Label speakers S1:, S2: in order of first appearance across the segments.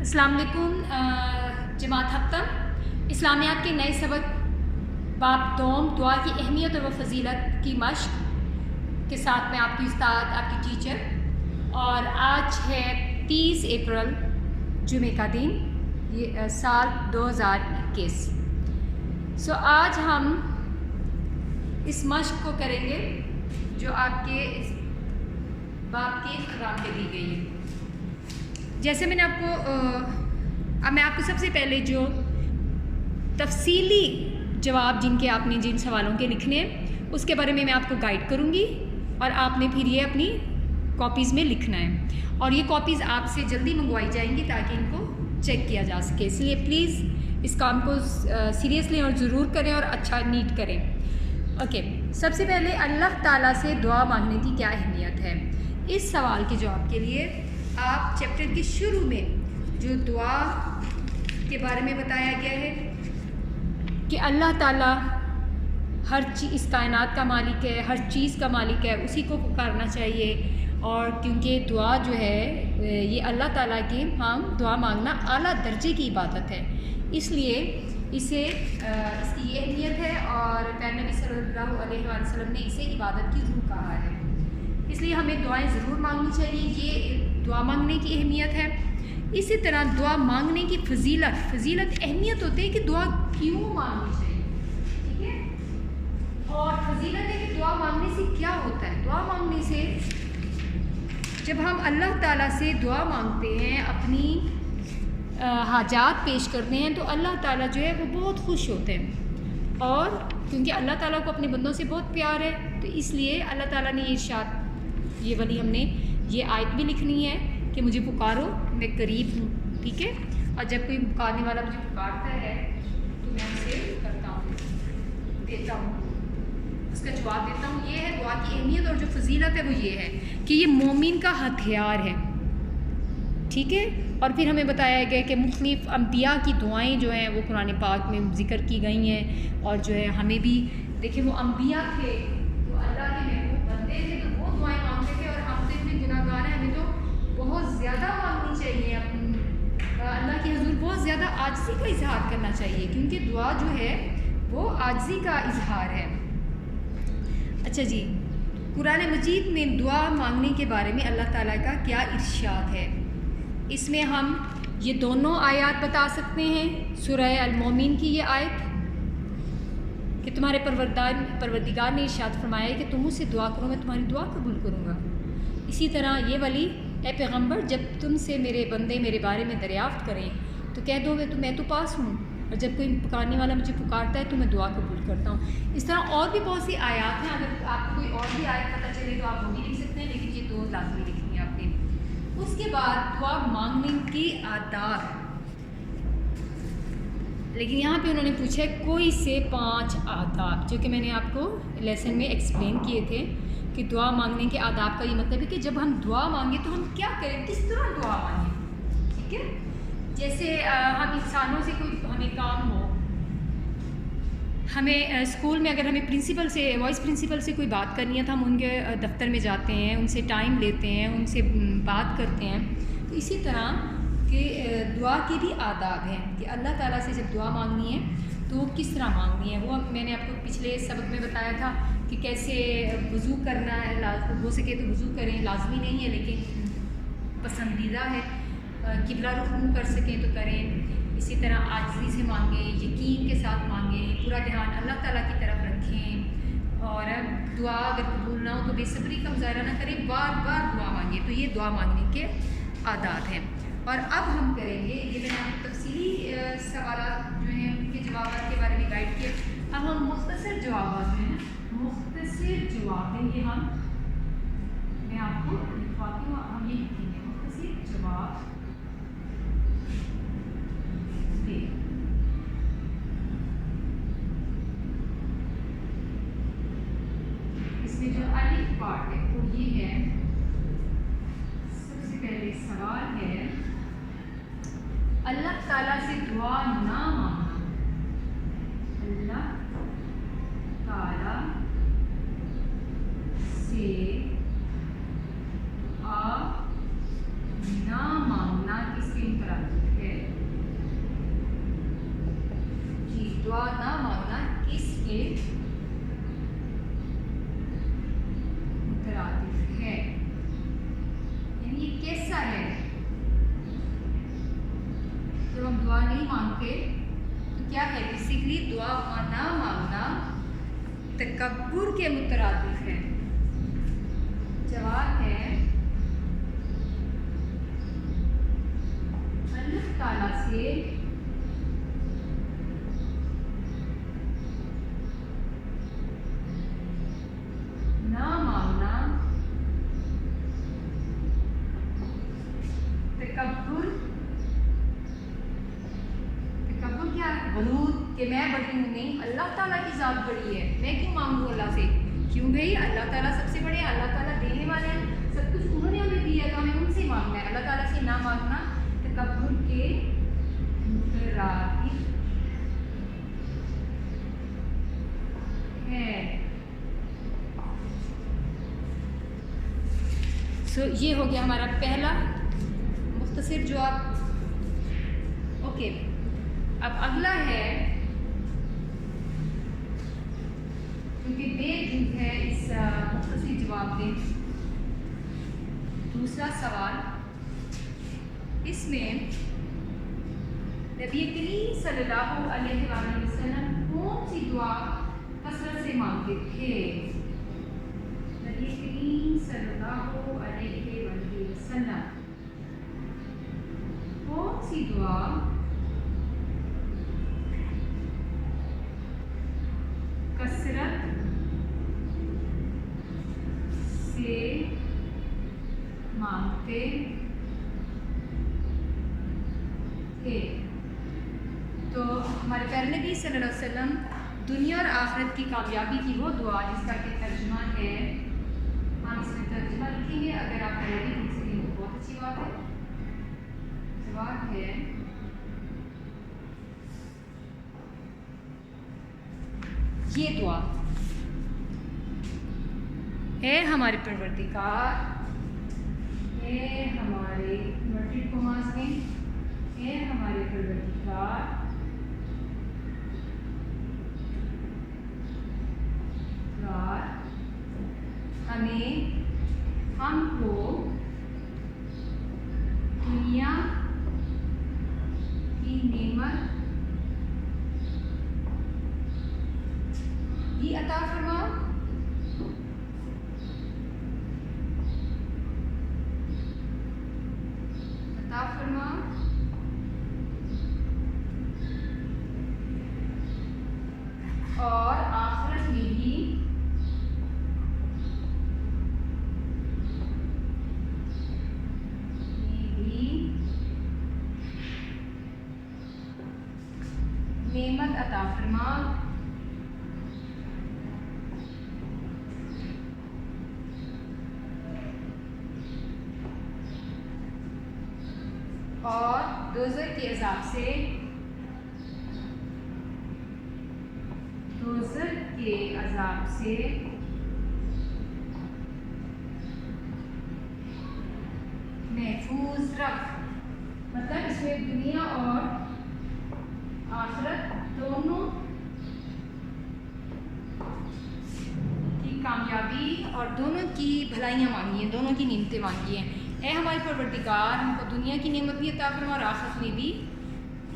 S1: السلام علیکم جماعت ہفتم اسلامیات کے نئے سبق باب دوم دعا کی اہمیت اور و فضیلت کی مشق کے ساتھ میں آپ کی استاد آپ کی ٹیچر، اور آج ہے 30 اپریل جمعہ کا دن، یہ سال 2021۔ آج ہم اس مشق کو کریں گے جو آپ کے اس باب کے اختتام پہ دی گئی ہے۔ جیسے میں نے آپ کو میں آپ کو سب سے پہلے جو تفصیلی جواب جن سوالوں کے لکھنے ہیں اس کے بارے میں آپ کو گائیڈ کروں گی، اور آپ نے پھر یہ اپنی کاپیز میں لکھنا ہے، اور یہ کاپیز آپ سے جلدی منگوائی جائیں گی تاکہ ان کو چیک کیا جا سکے۔ اس لیے پلیز اس کام کو سیریس لیں اور ضرور کریں اور اچھا نیٹ کریں۔ اوکے، سب سے پہلے اللہ تعالیٰ سے دعا مانگنے کی کیا اہمیت ہے؟ اس سوال کے جواب کے لیے آپ چیپٹر کے شروع میں جو دعا کے بارے میں بتایا گیا ہے کہ اللہ تعالیٰ ہر چیز، اس کائنات کا مالک ہے، ہر چیز کا مالک ہے، اسی کو پکارنا چاہیے، اور کیونکہ دعا جو ہے یہ اللہ تعالیٰ کی دعا مانگنا اعلیٰ درجے کی عبادت ہے، اس لیے اس کی یہ اہمیت ہے، اور پیارے نبی صلی اللہ علیہ وآلہ وسلم نے اسے عبادت کی روح کہا ہے، اس لیے ہمیں دعائیں ضرور مانگنی چاہیے۔ یہ دعا مانگنے کی اہمیت ہے۔ اسی طرح دعا مانگنے کی فضیلت اہمیت ہوتی ہے کہ دعا کیوں مانگنی چاہیے، ٹھیک ہے؟ اور فضیلت ہے کہ دعا مانگنے سے کیا ہوتا ہے۔ دعا مانگنے سے، جب ہم اللہ تعالیٰ سے دعا مانگتے ہیں، اپنی حاجات پیش کرتے ہیں، تو اللہ تعالیٰ جو ہے وہ بہت خوش ہوتے ہیں، اور کیونکہ اللہ تعالیٰ کو اپنے بندوں سے بہت پیار ہے، تو اس لیے اللہ تعالیٰ نے یہ ارشاد، یہ والی ہم نے یہ آیت بھی لکھنی ہے کہ مجھے پکارو میں قریب ہوں، ٹھیک ہے؟ اور جب کوئی پکارنے والا مجھے پکارتا ہے تو میں اسے کرتا ہوں، دیتا ہوں، اس کا جواب دیتا ہوں۔ یہ ہے دعا کی اہمیت، اور جو فضیلت ہے وہ یہ ہے کہ یہ مومن کا ہتھیار ہے، ٹھیک ہے؟ اور پھر ہمیں بتایا گیا کہ مختلف انبیاء کی دعائیں جو ہیں وہ قرآن پاک میں ذکر کی گئی ہیں، اور جو ہے ہمیں بھی دیکھیں وہ انبیاء تھے، وہ اللہ کے محبوب بندے تھے، تو وہ دعائیں مانگتے تھے، اور ہم تو اتنے گناہ گار ہیں، ہمیں تو بہت زیادہ مانگنی چاہیے، اللہ کے حضور بہت زیادہ عاجزی کا اظہار کرنا چاہیے، کیونکہ دعا جو ہے وہ عاجزی کا اظہار ہے۔ اچھا جی، قرآن مجید میں دعا مانگنے کے بارے میں اللہ تعالیٰ کا کیا ارشاد ہے؟ اس میں ہم یہ دونوں آیات بتا سکتے ہیں۔ سورہ المومن کی یہ آیت کہ تمہارے پروردگار نے ارشاد فرمایا ہے کہ تم مجھ سے دعا کرو، میں تمہاری دعا قبول کروں گا۔ اسی طرح یہ والی، اے پیغمبر جب تم سے میرے بندے میرے بارے میں دریافت کریں تو کہہ دو میں تو پاس ہوں، اور جب کوئی پکارنے والا مجھے پکارتا ہے تو میں دعا قبول کرتا ہوں۔ اس طرح اور بھی بہت سی آیات ہیں، اگر آپ کو کوئی اور بھی آیت پتہ چلے تو آپ وہ بھی لکھ سکتے ہیں، لیکن یہ دو لازمی لکھنی ہے آپ نے۔ اس کے بعد دعا مانگنے کے آداب، لیکن یہاں پہ انہوں نے پوچھا ہے کوئی سے 5 آداب، جو کہ میں نے آپ کو لیسن میں ایکسپلین کیے تھے کہ دعا مانگنے کے آداب کا یہ مطلب ہے کہ جب ہم دعا مانگیں تو ہم کیا کریں، کس طرح دعا مانگیں، ٹھیک ہے؟ جیسے ہم انسانوں سے کوئی ہمیں کام ہو، ہمیں اسکول میں اگر ہمیں وائس پرنسپل سے کوئی بات کرنی ہے تو ہم ان کے دفتر میں جاتے ہیں، ان سے ٹائم لیتے ہیں، ان سے بات کرتے ہیں، تو اسی طرح کہ دعا کے بھی آداب ہیں کہ اللہ تعالیٰ سے جب دعا مانگنی ہے تو وہ کس طرح مانگنی ہے۔ وہ میں نے آپ کو پچھلے سبق میں بتایا تھا کہ کیسے وضو کرنا ہے، ہو سکے تو وضو کریں، لازمی نہیں ہے لیکن پسندیدہ ہے، قبلہ رخ منہ کر سکیں تو کریں، اسی طرح عاجزی سے مانگیں، یقین کے ساتھ مانگیں، پورا دھیان اللہ تعالیٰ کی طرف رکھیں، اور دعا اگر قبول نہ ہو تو بے صبری کا مظاہرہ نہ کریں، بار بار دعا مانگیں۔ تو یہ دعا مانگنے کے آداب ہیں۔ اور اب ہم کریں گے، یہ میں نے آپ کو تفصیلی سوالات جو ہیں ان کے جوابات کے بارے میں گائیڈ کیے، اب ہم مختصر جوابات ہیں، مختصر جواب ہیں، یہ میں آپ کو لکھواتی ہوں، ہم یہ لکھیں گے مختصر جواب دے۔ اس میں جو الف پارٹ ہے وہ یہ ہے، سب سے پہلے سوال ہے اللہ تعالیٰ سے دعا نہ مانگنا، اللہ تعالیٰ سے دعا نہ مانگنا کس کے انفراد دعا نہ مانگنا کس کے مترادف ہے، یعنی یہ کیسا ہے؟ جب ہم دعا نہیں مانگتے تو کیا ہے؟ بیسیکلی دعا نہ مانگنا تکبر کے مترادف ہے۔ جواب ہے اللہ تعالیٰ سے نہ مانگنا تکبر کیا ہے؟ غرور، کہ میں بڑی ہوں، نہیں، اللہ تعالیٰ کی ذات بڑی ہے، میں کیوں مانگوں اللہ سے؟ کیوں بھائی؟ اللہ تعالیٰ سب سے بڑے ہیں، اللہ تعالیٰ دینے والے ہیں، سب کچھ انہوں نے ہمیں دیا تو ہمیں ان سے مانگنا ہے۔ اللہ تعالیٰ سے نہ مانگنا تکبر کے مترادف ہے۔ یہ ہو گیا ہمارا پہلا مختصر جواب۔ اوکے، اب اگلا ہے، کیونکہ دیر دن ہے اس مختصر جواب میں، دوسرا سوال، اس میں نبی کریم صلی اللہ علیہ وآلہ وسلم کون سی دعا کثرت سے مانگتے تھے؟ نبی کریم صلی اللہ علیہ وآلہ وسلم کون سی دعا کثرت سے مانگتے تھے؟ تو ہمارے پیارے نبی صلی اللہ علیہ وسلم دنیا اور آخرت کی کامیابی کی وہ دعا جس کا کہ ترجمہ ہے، ہم اس میں ترجمہ لکھیں گے، اگر آپ ریڈی لکھ سکیں تو بہت اچھی بات ہے۔ جواب ہے یہ دعا، اے ہمارے پروردگار، اے ہمارے مرٹیڈ کو مانسیں، اے ہمارے پروردگار، ہم کو دنیا کی نعمت بھی عطا فرما، اور آخرت میں بھی نعمت عطا فرما، اور دوزخ کے عذاب سے محفوظ رکھ۔ مطلب اس میں دنیا اور آخرت دونوں کی کامیابی اور دونوں کی بھلائیاں مانگی ہیں، دونوں کی نعمتیں مانگی ہیں۔ اے ہمارے پروردگار، ہم کو دنیا کی نعمت بھی عطا فرما اور آخرت میں بھی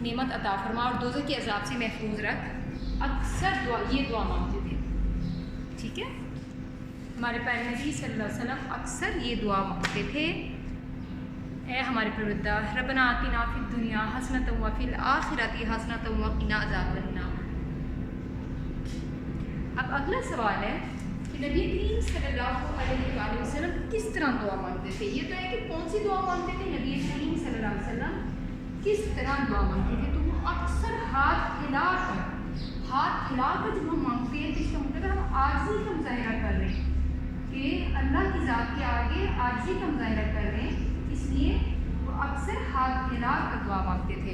S1: نعمت عطا فرما، اور دوزخ کے عذاب سے محفوظ رکھ۔ اکثر یہ دعا مانگتے تھے، ٹھیک ہے؟ ہمارے پیارے نبی صلی اللہ علیہ وسلم اکثر یہ دعا مانگتے تھے، اے ہمارے پروردگار، ربنا آتنا فی الدنیا حسنۃ وفی الآخرۃ حسنۃ وقنا عذاب النار۔ اب اگلا سوال ہے کہ نبی کریم صلی اللہ علیہ وآلہ وسلم کس طرح دعا مانگتے تھے؟ یہ تو ہے کہ کون سی دعا مانگتے تھے، نبی کریم صلی اللہ علیہ وسلم کس طرح دعا مانگتے تھے؟ تو وہ اکثر ہاتھ ہلا کر جب ہم مانگتے ہیں تو اس کا مطلب ہم عاجزی کا مظاہرہ کر رہے ہیں، کہ اللہ کی ذات کے آگے عاجزی کا مظاہرہ کر رہے ہیں، اس لیے وہ اکثر ہاتھ ہلا کر دعا مانگتے تھے۔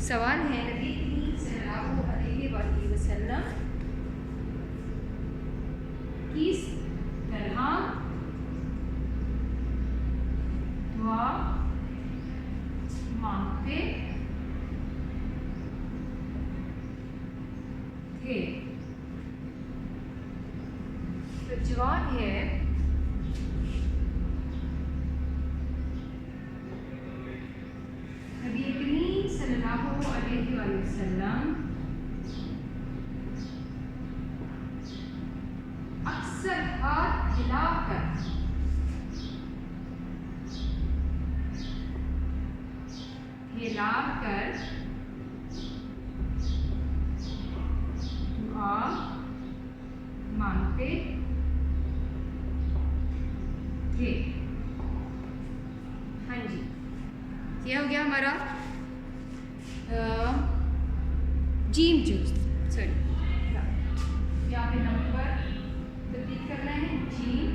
S1: سوال ہے، نبی کریم صلی اللہ علیہ وآلہ وسلم کس طرح دعا مانگتے اوکے، تو جواب ہے نبی کریم صلی اللہ علیہ وآلہ وسلم اکثر ہاتھ ہلا کر دعا مانگتے تھے. ہاں جی، کیا ہو گیا ہمارا جیم جوس، سوری یہاں پہ نمبر تبدیل کرنا ہے. جیم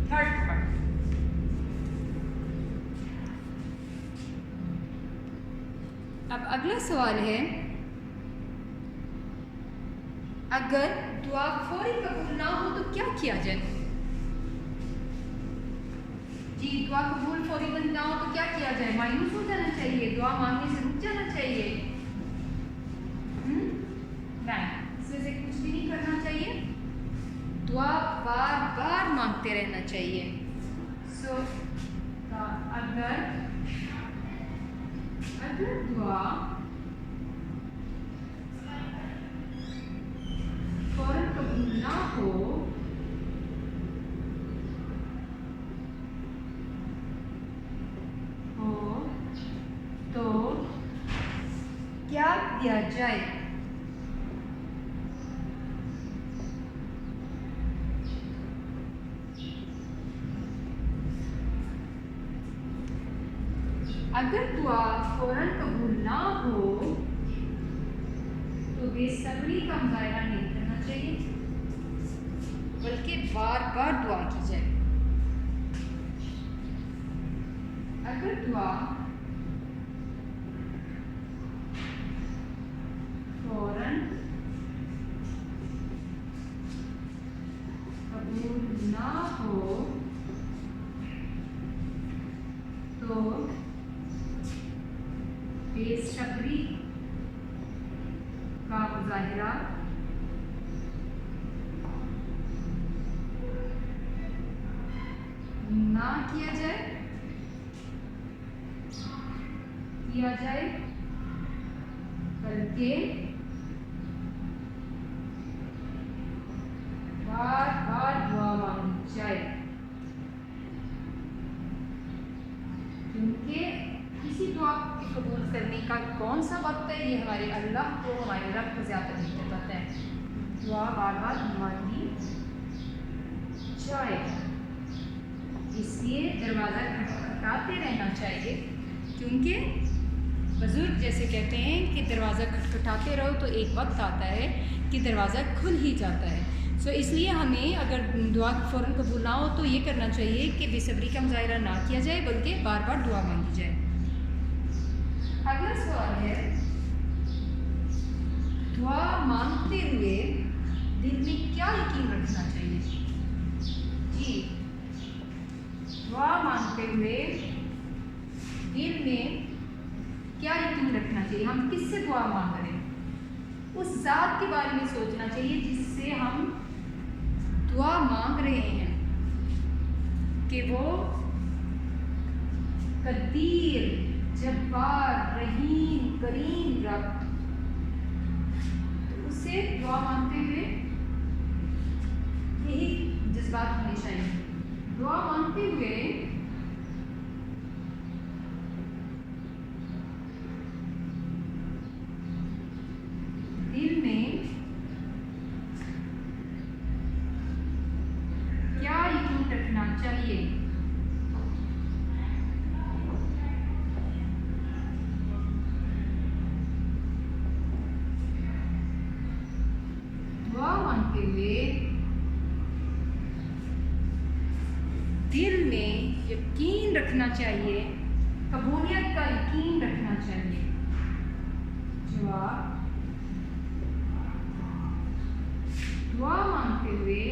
S1: تھرڈ پارٹ. اب اگلا سوال ہے، اگر دعا فوری قبول نہ ہو تو کیا کیا جائے؟ جی، دعا قبول فوری نہ ہو تو کیا کیا جائے؟ مایوس ہو جانا چاہیے؟ دعا مانگنے سے رک جانا چاہیے؟ نہیں، اس میں سے کچھ بھی نہیں کرنا چاہیے. دعا بار بار مانگتے رہنا چاہیے. سو اگر دعا فوراً قبول نہ ہو تو کیا کیا جائے؟ اگر دعا فوراً قبول نہ ہو تو بے صبری کا مظاہرہ نہیں کرنا چاہیے، بلکہ بار بار دعا کی جائے. اگر دعا فوراً قبول نہ ہو تو بے صبری کا مظاہرہ نہ کیا جائے بلکہ بار بار دعا مانگی جائے. کیونکہ کسی دعا کے قبول کرنے کا کون سا وقت ہے، یہ ہمارے اللہ کو، ہمارے رب کو زیادہ بہتر پتہ ہے. دعا بار بار مانگی جائے، اس لیے دروازہ کھٹکھٹاتے رہنا چاہیے. کیونکہ بزرگ جیسے کہتے ہیں کہ دروازہ کھٹکھٹاتے رہو تو ایک وقت آتا ہے کہ دروازہ کھل ہی جاتا ہے. سو اس لیے ہمیں اگر دعا فوراً قبول نہ ہو تو یہ کرنا چاہیے کہ بے صبری کا مظاہرہ نہ کیا جائے بلکہ بار بار دعا مانگی جائے. اگلا سوال ہے، دعا مانگتے ہوئے دل میں کیا یقین رکھنا چاہیے؟ جی، دعا مانگتے ہوئے دل میں کیا یقین رکھنا چاہیے؟ ہم کس سے دعا مانگ رہے ہیں؟ اس ذات کے بارے میں سوچنا چاہیے جس سے ہم دعا مانگ رہے ہیں، کہ وہ قدیر، جبار، رحیم، کریم رب. تو اس سے دعا مانگتے ہوئے یہی جذبات ہونے چاہیے. دعا مانگتے ہوئے دل میں کیا یقین رکھنا چاہیے؟ دعا مانگتے ہوئے دل میں یقین رکھنا چاہیے، قبولیت کا یقین رکھنا چاہیے. جواب، دعا مانگتے ہوئے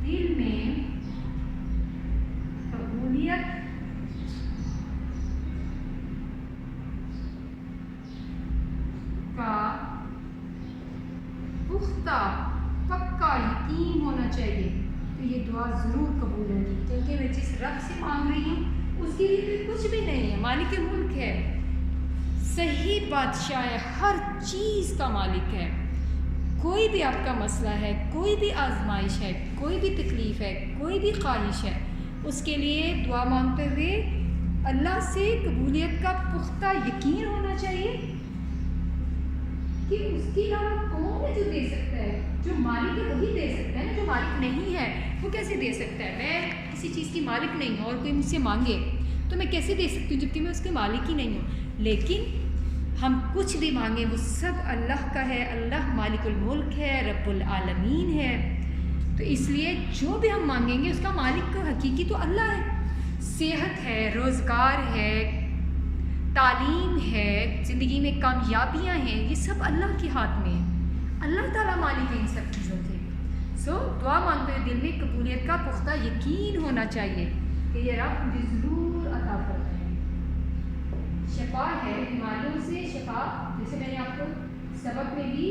S1: دل میں قبولیت یقین ہونا چاہیے تو یہ دعا ضرور قبول ہوگی، کیونکہ میں جس رب سے مانگ رہی ہوں اس کے لیے کچھ بھی نہیں ہے، مالک ملک ہے، صحیح بادشاہ ہے، ہر چیز کا مالک ہے۔ کوئی بھی آپ کا مسئلہ ہے، کوئی بھی آزمائش ہے، کوئی بھی تکلیف ہے، کوئی بھی خواہش ہے، اس کے لیے دعا مانگتے ہوئے اللہ سے قبولیت کا پختہ یقین ہونا چاہیے کہ اس کے علاوہ کون ہے جو دے سکتا ہے؟ جو مالک ہے وہی دے سکتا ہے نا، جو مالک نہیں ہے وہ کیسے دے سکتا ہے؟ میں کسی چیز کی مالک نہیں ہوں اور کوئی مجھ سے مانگے تو میں کیسے دے سکتی ہوں جبکہ میں اس کے مالک ہی نہیں ہوں؟ لیکن ہم کچھ بھی مانگیں وہ سب اللہ کا ہے، اللہ مالک الملک ہے، رب العالمین ہے، تو اس لیے جو بھی ہم مانگیں گے اس کا مالک کا حقیقی تو اللہ ہے۔ صحت ہے، روزگار ہے، تعلیم ہے، زندگی میں کامیابیاں ہیں، یہ سب اللہ کے ہاتھ میں ہے، اللہ تعالیٰ مالک ہے ان سب چیزوں کے۔ دعا مانگتے ہوئے دل میں قبولیت کا پختہ یقین ہونا چاہیے کہ یہ رب مجھے ضرور عطا کرتا ہے۔ شفا ہے، بیماریوں سے شفا، جیسے میں نے آپ کو سبق میں بھی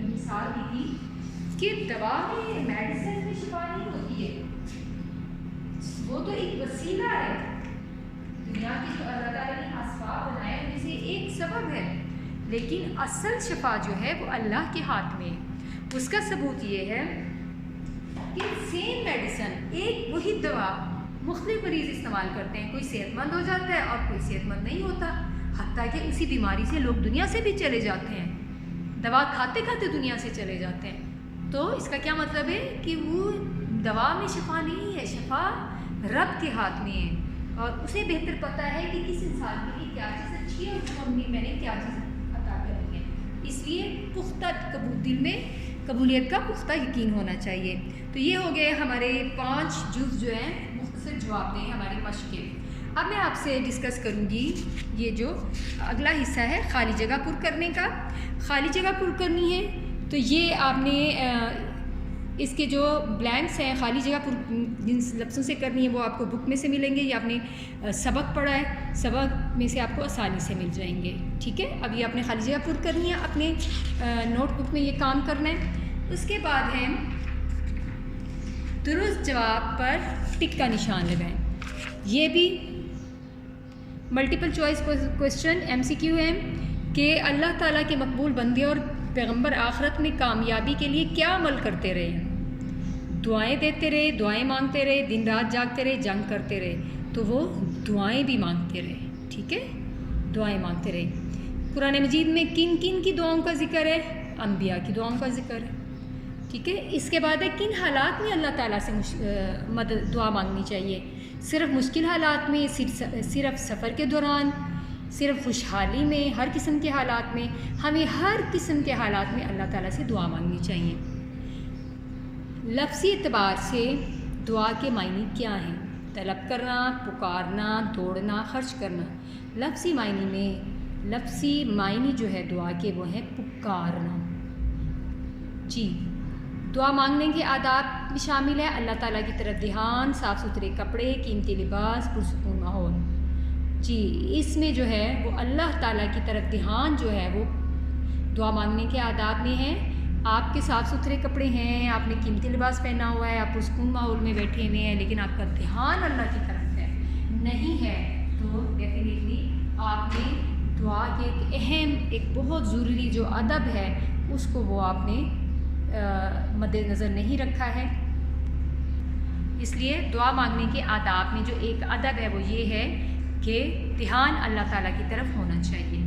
S1: مثال دی تھی کہ دوا میں، میڈیسن میں شفا نہیں ہوتی ہے، وہ تو ایک وسیلہ ہے، دنیا کی تو اللہ تعالیٰ نے اسباب بنائے ان میں سے ایک سبب ہے، لیکن اصل شفا جو ہے وہ اللہ کے ہاتھ میں ہے۔ اس کا ثبوت یہ ہے کہ سیم میڈیسن، ایک وہی دوا مختلف مریض استعمال کرتے ہیں، کوئی صحت مند ہو جاتا ہے اور کوئی صحت مند نہیں ہوتا، حتیٰ کہ اسی بیماری سے لوگ دنیا سے بھی چلے جاتے ہیں، دوا کھاتے کھاتے دنیا سے چلے جاتے ہیں۔ تو اس کا کیا مطلب ہے کہ وہ دوا میں شفا نہیں ہے، شفا رب کے ہاتھ میں ہے، اور اسے بہتر پتہ ہے کہ کس انسان کے لیے کیا چیز اچھی ہے، اس کو میں نے کیا چیز عطا کرنی ہے، اس لیے پختہ دل میں قبولیت کا پختہ یقین ہونا چاہیے۔ تو یہ ہو گئے ہمارے 5 جز جو ہیں مختصر جواب دیں ہماری مشق کے۔ اب میں آپ سے ڈسکس کروں گی یہ جو اگلا حصہ ہے خالی جگہ پر کرنے کا۔ خالی جگہ پر کرنی ہے تو یہ آپ نے اس کے جو بلینکس ہیں خالی جگہ پر جن لفظوں سے کرنی ہے وہ آپ کو بک میں سے ملیں گے، یا آپ نے سبق پڑھا ہے، سبق میں سے آپ کو آسانی سے مل جائیں گے، ٹھیک ہے۔ اب یہ آپ نے خالی جگہ پر کرنی ہے، اپنے نوٹ بک میں یہ کام کرنا ہے۔ اس کے بعد ہے درست جواب پر ٹک کا نشان لگائیں۔ یہ بھی ملٹیپل چوائس کویسچن MCQ ہے کہ اللہ تعالیٰ کے مقبول بندے اور پیغمبر آخرت میں کامیابی کے لیے کیا عمل کرتے رہے؟ دعائیں دیتے رہے، دعائیں مانگتے رہے، دن رات جاگتے رہے، جنگ کرتے رہے، تو وہ دعائیں بھی مانگتے رہے، ٹھیک ہے، دعائیں مانگتے رہے۔ قرآن مجید میں کن کن کی دعاؤں کا ذکر ہے؟ انبیاء کی دعاؤں کا ذکر ہے، ٹھیک ہے۔ اس کے بعد ہے کن حالات میں اللہ تعالیٰ سے مدد دعا مانگنی چاہیے؟ صرف مشکل حالات میں، صرف سفر کے دوران، صرف خوشحالی میں، ہر قسم کے حالات میں؟ ہمیں ہر قسم کے حالات میں اللہ تعالیٰ سے دعا مانگنی چاہیے۔ لفظی اعتبار سے دعا کے معنی کیا ہیں؟ طلب کرنا، پکارنا، دوڑنا، خرچ کرنا۔ لفظی معنی جو ہے دعا کے وہ ہیں پکارنا۔ جی، دعا مانگنے کے آداب بھی شامل ہے اللہ تعالیٰ کی طرف دھیان، صاف ستھرے کپڑے، قیمتی لباس، پرسکون ماحول۔ جی، اس میں جو ہے وہ اللہ تعالیٰ کی طرف دھیان جو ہے وہ دعا مانگنے کے آداب میں ہے۔ آپ کے صاف ستھرے کپڑے ہیں، آپ نے قیمتی لباس پہنا ہوا ہے، آپ پرسکون ماحول میں بیٹھے ہوئے ہیں، لیکن آپ کا دھیان اللہ کی طرف ہے نہیں ہے، تو ڈیفینیٹلی آپ نے دعا کے ایک بہت ضروری جو ادب ہے اس کو وہ آپ نے مد نظر نہیں رکھا ہے۔ اس لیے دعا مانگنے کے آداب میں جو ایک ادب ہے وہ یہ ہے کہ دھیان اللہ تعالیٰ کی طرف ہونا چاہیے۔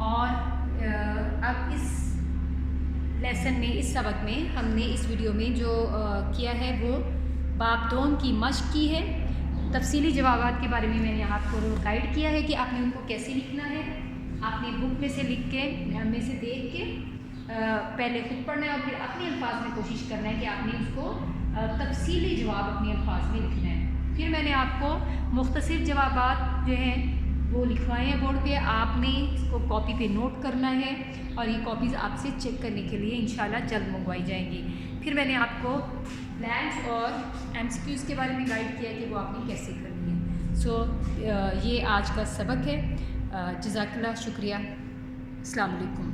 S1: اور اب اس لیسن میں، اس سبق میں ہم نے اس ویڈیو میں جو کیا ہے وہ باب 2 کی مشق کی ہے۔ تفصیلی جوابات کے بارے میں نے آپ کو گائیڈ کیا ہے کہ آپ نے ان کو کیسے لکھنا ہے۔ آپ نے بک میں سے لکھ کے، میں سے دیکھ کے پہلے خود پڑھنا ہے اور پھر اپنے الفاظ میں کوشش کرنا ہے کہ آپ نے اس کو تفصیلی جواب اپنے الفاظ میں لکھنا ہے۔ پھر میں نے آپ کو مختصر جوابات جو ہیں وہ لکھوائے ہیں بورڈ پہ، آپ نے اس کو کاپی پہ نوٹ کرنا ہے اور یہ کاپیز آپ سے چیک کرنے کے لیے انشاءاللہ جلد منگوائی جائیں گی۔ پھر میں نے آپ کو بلینکس اور MCQs کے بارے میں گائیڈ کیا کہ وہ آپ نے کیسے کرنی ہے۔ یہ آج کا سبق ہے۔ جزاک اللہ، شکریہ، السلام علیکم۔